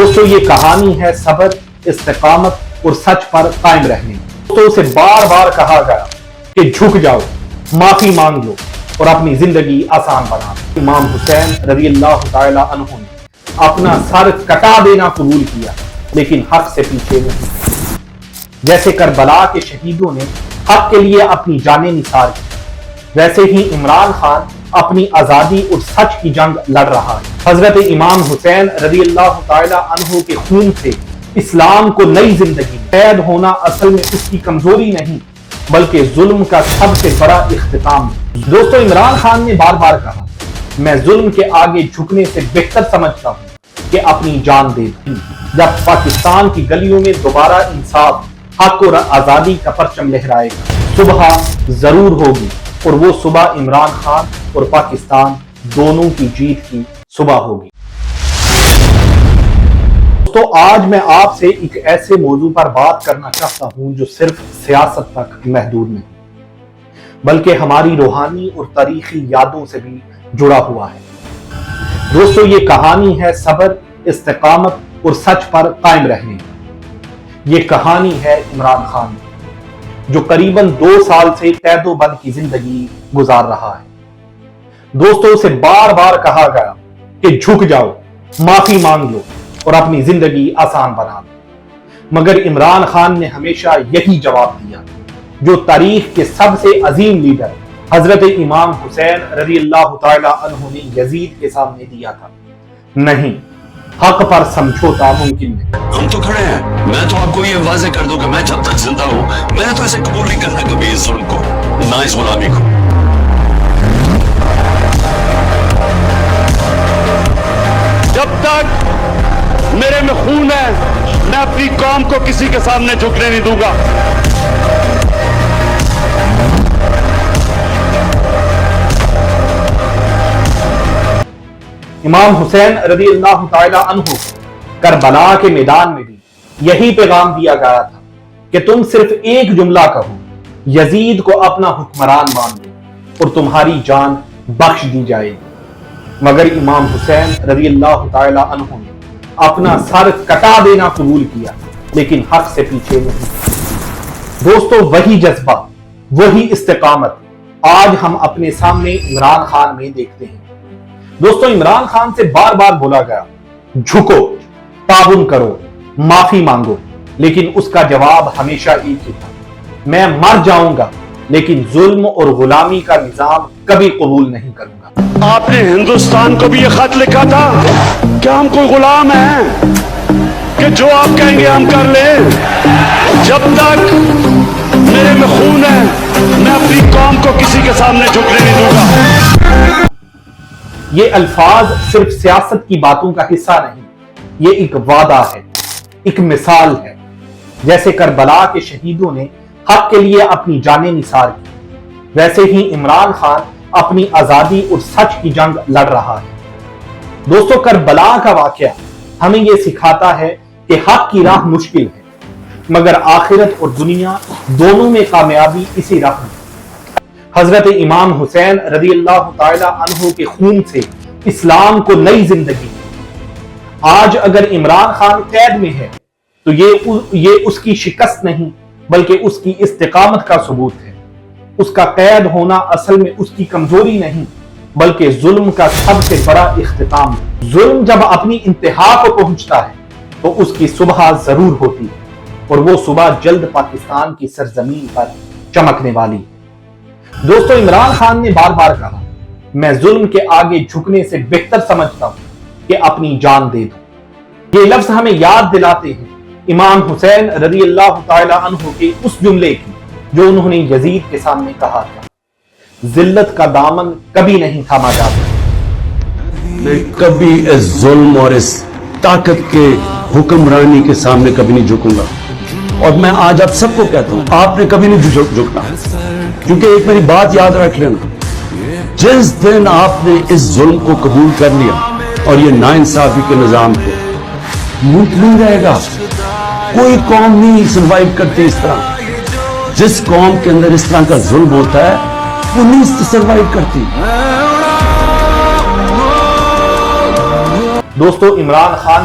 دوستو یہ کہانی ہے صبر، استقامت اور سچ پر قائم رہنے کی۔ دوستو اسے بار بار کہا گیا کہ جھک جاؤ، معافی مانگ لو اور اپنی زندگی آسان بنا لو۔ امام حسین رضی اللہ تعالی عنہ نے اپنا سر کٹا دینا قبول کیا لیکن حق سے پیچھے نہیں۔ جیسے کربلا کے شہیدوں نے حق کے لیے اپنی جانیں نثار کی، ویسے ہی عمران خان اپنی آزادی اور سچ کی جنگ لڑ رہا ہے۔ حضرت امام حسین رضی اللہ تعالی عنہ کے خون سے اسلام کو نئی زندگی قید ہونا اصل میں اس کی کمزوری نہیں بلکہ ظلم کا سب سے بڑا اختتام ہے۔ دوستو عمران خان نے بار بار کہا میں ظلم کے آگے جھکنے سے بہتر سمجھتا ہوں کہ اپنی جان دے دوں۔ جب پاکستان کی گلیوں میں دوبارہ انصاف، حق اور آزادی کا پرچم لہرائے گا، صبح ضرور ہوگی اور وہ صبح عمران خان اور پاکستان دونوں کی جیت کی صبح ہوگی۔ تو آج میں آپ سے ایک ایسے موضوع پر بات کرنا چاہتا ہوں جو صرف سیاست تک محدود نہیں بلکہ ہماری روحانی اور تاریخی یادوں سے بھی جڑا ہوا ہے۔ دوستو یہ کہانی ہے صبر، استقامت اور سچ پر قائم رہنے کی۔ یہ کہانی ہے عمران خان جو قریباً 2 سال سے قید و بند کی زندگی گزار رہا ہے۔ دوستو اسے بار بار کہا گیا کہ جھک جاؤ، معافی مانگ لو اور اپنی زندگی آسان بنا لو، مگر عمران خان نے ہمیشہ یہی جواب دیا جو تاریخ کے سب سے عظیم لیڈر حضرت امام حسین رضی اللہ تعالی عنہ نے یزید کے سامنے دیا تھا، نہیں، حق پر سمجھوتا ممکن نہیں۔ ہم تو کھڑے ہیں، میں تو آپ کو یہ واضح کر دوں کہ میں جب تک زندہ ہوں میں نے تو اسے قبول نہیں کرنا کبھی، اس ظلم کو، نہ اس غلامی کو۔ جب تک میرے میں خون ہے میں اپنی قوم کو کسی کے سامنے جھکنے نہیں دوں گا۔ امام حسین رضی اللہ تعالی عنہ کربلا کے میدان میں بھی یہی پیغام دیا گیا تھا کہ تم صرف ایک جملہ کہو، یزید کو اپنا حکمران مان لو اور تمہاری جان بخش دی جائے گی، مگر امام حسین رضی اللہ تعالی عنہ نے اپنا سر کٹا دینا قبول کیا لیکن حق سے پیچھے نہیں۔ دوستو وہی جذبہ، وہی استقامت آج ہم اپنے سامنے عمران خان میں دیکھتے ہیں۔ دوستو عمران خان سے بار بار بولا گیا جھکو، تعاون کرو، معافی مانگو، لیکن اس کا جواب ہمیشہ ایک ہی تھا، میں مر جاؤں گا لیکن ظلم اور غلامی کا نظام کبھی قبول نہیں کروں گا۔ آپ نے ہندوستان کو بھی یہ خط لکھا تھا کہ ہم کوئی غلام ہیں کہ جو آپ کہیں گے ہم کر لیں، جب تک میرے میں خون ہے میں اپنی قوم کو کسی کے سامنے جھکنے نہیں دوں گا۔ یہ الفاظ صرف سیاست کی باتوں کا حصہ نہیں، یہ ایک وعدہ ہے، ایک مثال ہے۔ جیسے کربلا کے شہیدوں نے حق کے لیے اپنی جانیں نثار کی، ویسے ہی عمران خان اپنی آزادی اور سچ کی جنگ لڑ رہا ہے۔ دوستو کربلا کا واقعہ ہمیں یہ سکھاتا ہے کہ حق کی راہ مشکل ہے مگر آخرت اور دنیا دونوں میں کامیابی اسی راہ میں۔ حضرت امام حسین رضی اللہ تعالی عنہ کے خون سے اسلام کو نئی زندگی ملی۔ آج اگر عمران خان قید میں ہے تو یہ اس کی شکست نہیں بلکہ اس کی استقامت کا ثبوت ہے۔ اس کا قید ہونا اصل میں اس کی کمزوری نہیں بلکہ ظلم کا سب سے بڑا اختتام ہے۔ ظلم جب اپنی انتہا کو پہنچتا ہے تو اس کی صبح ضرور ہوتی ہے اور وہ صبح جلد پاکستان کی سرزمین پر چمکنے والی ہے۔ دوستو عمران خان نے بار بار کہا میں ظلم کے آگے جھکنے سے بہتر سمجھتا ہوں کہ اپنی جان دے دوں۔ یہ لفظ ہمیں یاد دلاتے ہیں امام حسین رضی اللہ تعالی عنہ کے اس جملے کی جو انہوں نے یزید کے سامنے کہا تھا، ذلت کا دامن کبھی نہیں تھاما جاتا۔ میں کبھی اس ظلم اور اس طاقت کے حکمرانی کے سامنے کبھی نہیں جھکوں گا، اور میں آج آپ سب کو کہتا ہوں آپ نے کبھی نہیں جھکنا، کیونکہ ایک میری بات یاد رکھ لینا، جس دن آپ نے اس ظلم کو قبول کر لیا اور یہ ناانصافی کے نظام کو، ملک نہیں رہے گا۔ کوئی قوم نہیں سروائیو کرتی اس طرح، جس قوم کے اندر اس طرح کا ظلم ہوتا ہے وہ نہیں سروائیو کرتی۔ دوستو عمران خان